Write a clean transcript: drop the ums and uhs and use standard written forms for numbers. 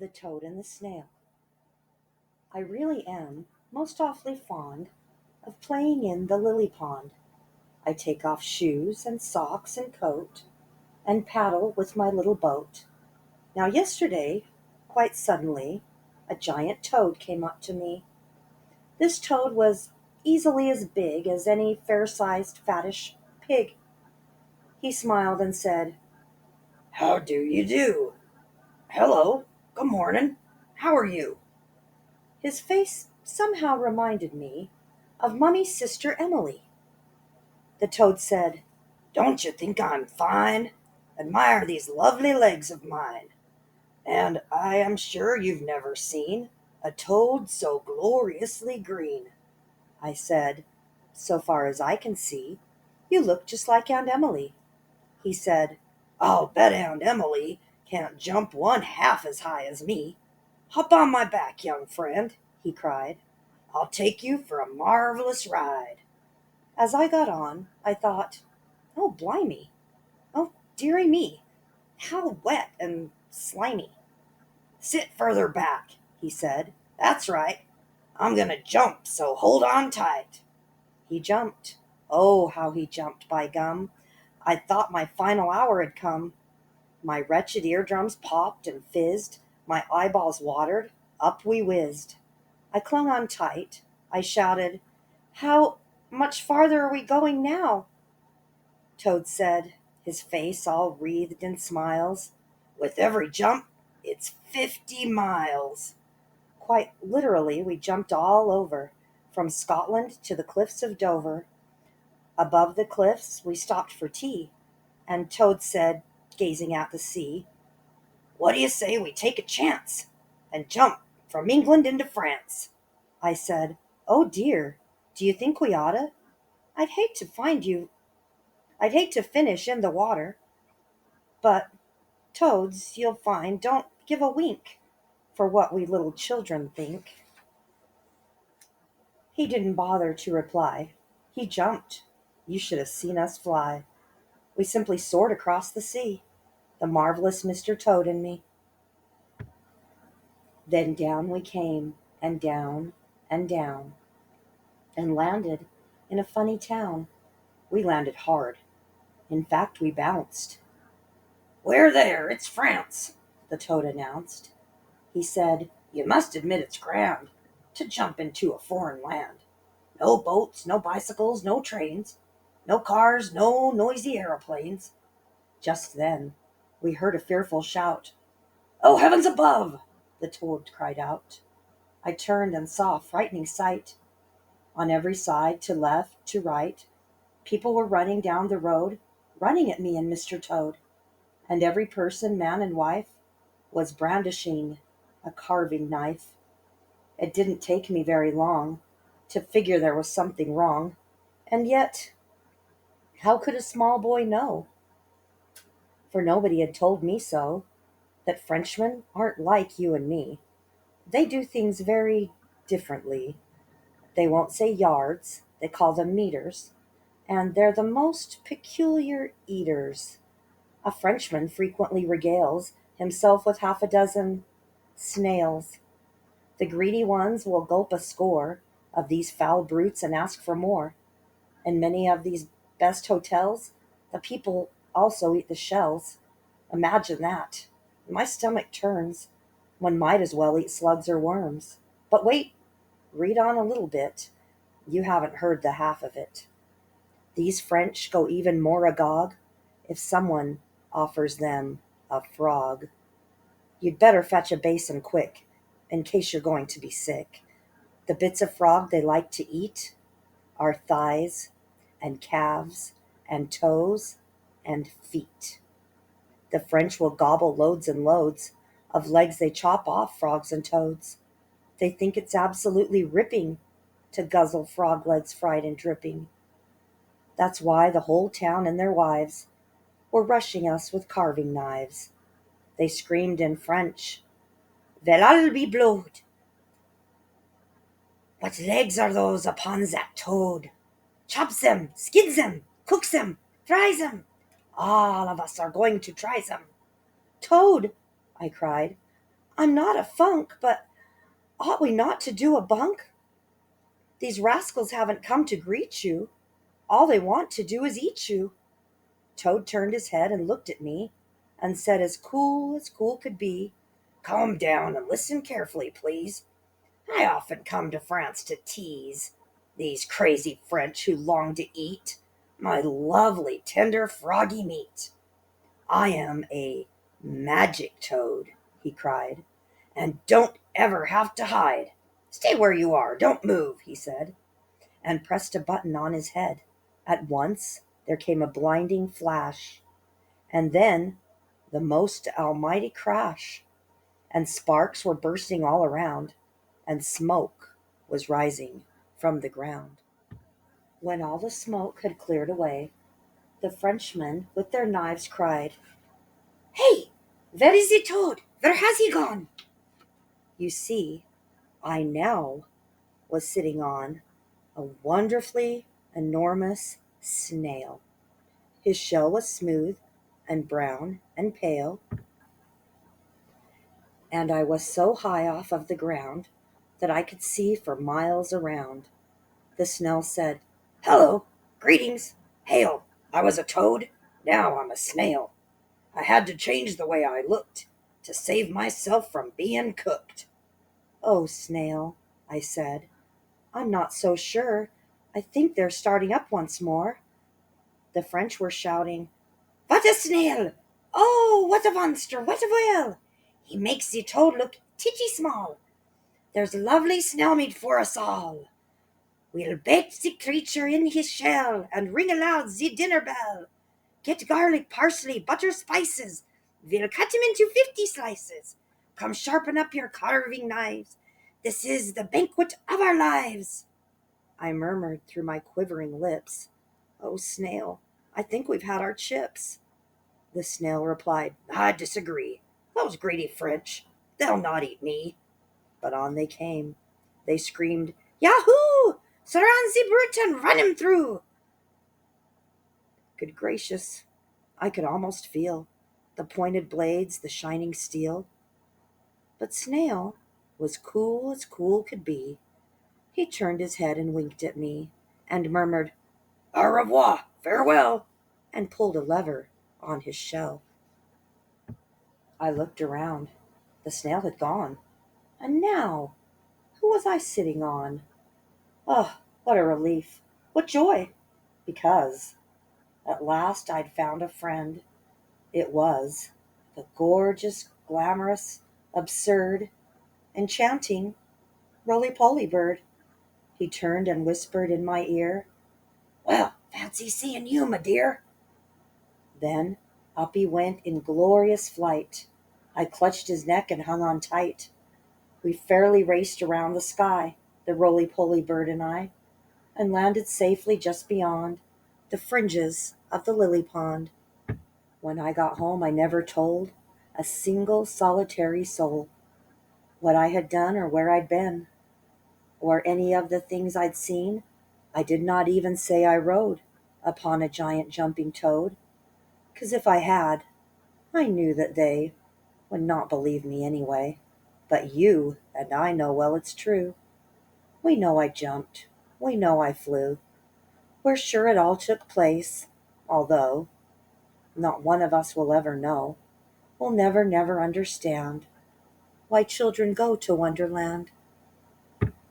The Toad and the Snail. I really am most awfully fond of playing in the lily pond. I take off shoes and socks and coat, and paddle with my little boat. Now yesterday, quite suddenly, a giant toad came up to me. This toad was easily as big as any fair-sized fattish pig. He smiled and said, "How do you do? Hello, good morning. How are you?" His face somehow reminded me of Mummy's sister Emily. The toad said, "Don't you think I'm fine? Admire these lovely legs of mine. And I am sure you've never seen a toad so gloriously green." I said, "So far as I can see, you look just like Aunt Emily." He said, "I'll bet Aunt Emily can't jump one half as high as me. Hop on my back, young friend," he cried. "I'll take you for a marvelous ride." As I got on, I thought, "Oh, blimey! Oh, dearie me! How wet and slimy!" "Sit further back," he said. "That's right. I'm going to jump, so hold on tight." He jumped. Oh, how he jumped, by gum! I thought my final hour had come. My wretched eardrums popped and fizzed, my eyeballs watered, up we whizzed. I clung on tight. I shouted, "How much farther are we going now?" Toad said, his face all wreathed in smiles, "With every jump, it's 50 miles." Quite literally, we jumped all over, from Scotland to the cliffs of Dover. Above the cliffs, we stopped for tea, and Toad said, gazing at the sea, "What do you say we take a chance and jump from England into France?" I said, "Oh dear, do you think we oughta? I'd hate to find you I'd hate to finish in the water. But toads, you'll find, don't give a wink for what we little children think." He didn't bother to reply. He jumped. You should have seen us fly. We simply soared across the sea, the marvelous Mr. Toad and me. Then down we came, and down, and down, and landed in a funny town. We landed hard. In fact, we bounced. "We're there, it's France," the Toad announced. He said, "You must admit it's grand to jump into a foreign land. No boats, no bicycles, no trains, no cars, no noisy aeroplanes." Just then we heard a fearful shout. "Oh, heavens above!" the Toad cried out. I turned and saw a frightening sight. On every side, to left, to right, people were running down the road, running at me and Mr. Toad. And every person, man and wife, was brandishing a carving knife. It didn't take me very long to figure there was something wrong. And yet, how could a small boy know? For nobody had told me so, that Frenchmen aren't like you and me. They do things very differently. They won't say yards, they call them meters. And they're the most peculiar eaters. A Frenchman frequently regales himself with half a dozen snails. The greedy ones will gulp a score of these foul brutes and ask for more. In many of these best hotels, the people also eat the shells. Imagine that. My stomach turns. One might as well eat slugs or worms. But wait, read on a little bit. You haven't heard the half of it. These French go even more agog if someone offers them a frog. You'd better fetch a basin quick, in case you're going to be sick. The bits of frog they like to eat are thighs and calves and toes and feet. The French will gobble loads and loads of legs they chop off frogs and toads. They think it's absolutely ripping to guzzle frog legs fried and dripping. That's why the whole town and their wives were rushing us with carving knives. They screamed in French, "Well, I'll be blowed! What legs are those upon that toad? Chops them, skins them, cooks them, fries them. All of us are going to try them." "Toad," I cried, I'm not a funk, but ought we not to do a bunk? These rascals haven't come to greet you. All they want to do is eat you. Toad turned his head and looked at me and said as cool could be, "Calm down and listen carefully, please. I often come to France to tease these crazy French who long to eat my lovely, tender, froggy meat. I am a magic toad," he cried, "and don't ever have to hide. Stay where you are, don't move," he said, and pressed a button on his head. At once there came a blinding flash, and then the most almighty crash, and sparks were bursting all around, and smoke was rising from the ground. When all the smoke had cleared away, the Frenchmen with their knives cried, "Hey, where is the toad? Where has he gone?" You see, I now was sitting on a wonderfully enormous snail. His shell was smooth and brown and pale, and I was so high off of the ground that I could see for miles around. The snail said, "Hello, greetings, hail. I was a toad, now I'm a snail. I had to change the way I looked to save myself from being cooked." "Oh, snail," I said, "I'm not so sure. I think they're starting up once more." The French were shouting, "What a snail! Oh, what a monster! What a whale! He makes the toad look titty small. There's lovely snail meat for us all. We'll bake the creature in his shell and ring aloud the dinner bell. Get garlic, parsley, butter, spices. We'll cut him into 50 slices. Come sharpen up your carving knives. This is the banquet of our lives." I murmured through my quivering lips, "Oh, snail, I think we've had our chips." The snail replied, "I disagree. Those greedy French, they'll not eat me." But on they came. They screamed, "Yahoo! Surround the brute and run him through!" Good gracious, I could almost feel the pointed blades, the shining steel. But Snail was cool as cool could be. He turned his head and winked at me, and murmured, "Au revoir, farewell," and pulled a lever on his shell. I looked around. The snail had gone. And now, who was I sitting on? Oh, what a relief! What joy! Because at last I'd found a friend. It was the gorgeous, glamorous, absurd, enchanting roly-poly bird. He turned and whispered in my ear, "Well, fancy seeing you, my dear." Then up he went in glorious flight. I clutched his neck and hung on tight. We fairly raced around the sky, the roly-poly bird and I, and landed safely just beyond the fringes of the lily pond. When I got home I never told a single solitary soul what I had done or where I'd been, or any of the things I'd seen. I did not even say I rode upon a giant jumping toad, 'cause if I had, I knew that they would not believe me anyway. But you and I know well it's true. We know I jumped. We know I flew. We're sure it all took place, although not one of us will ever know. We'll never, never understand why children go to Wonderland.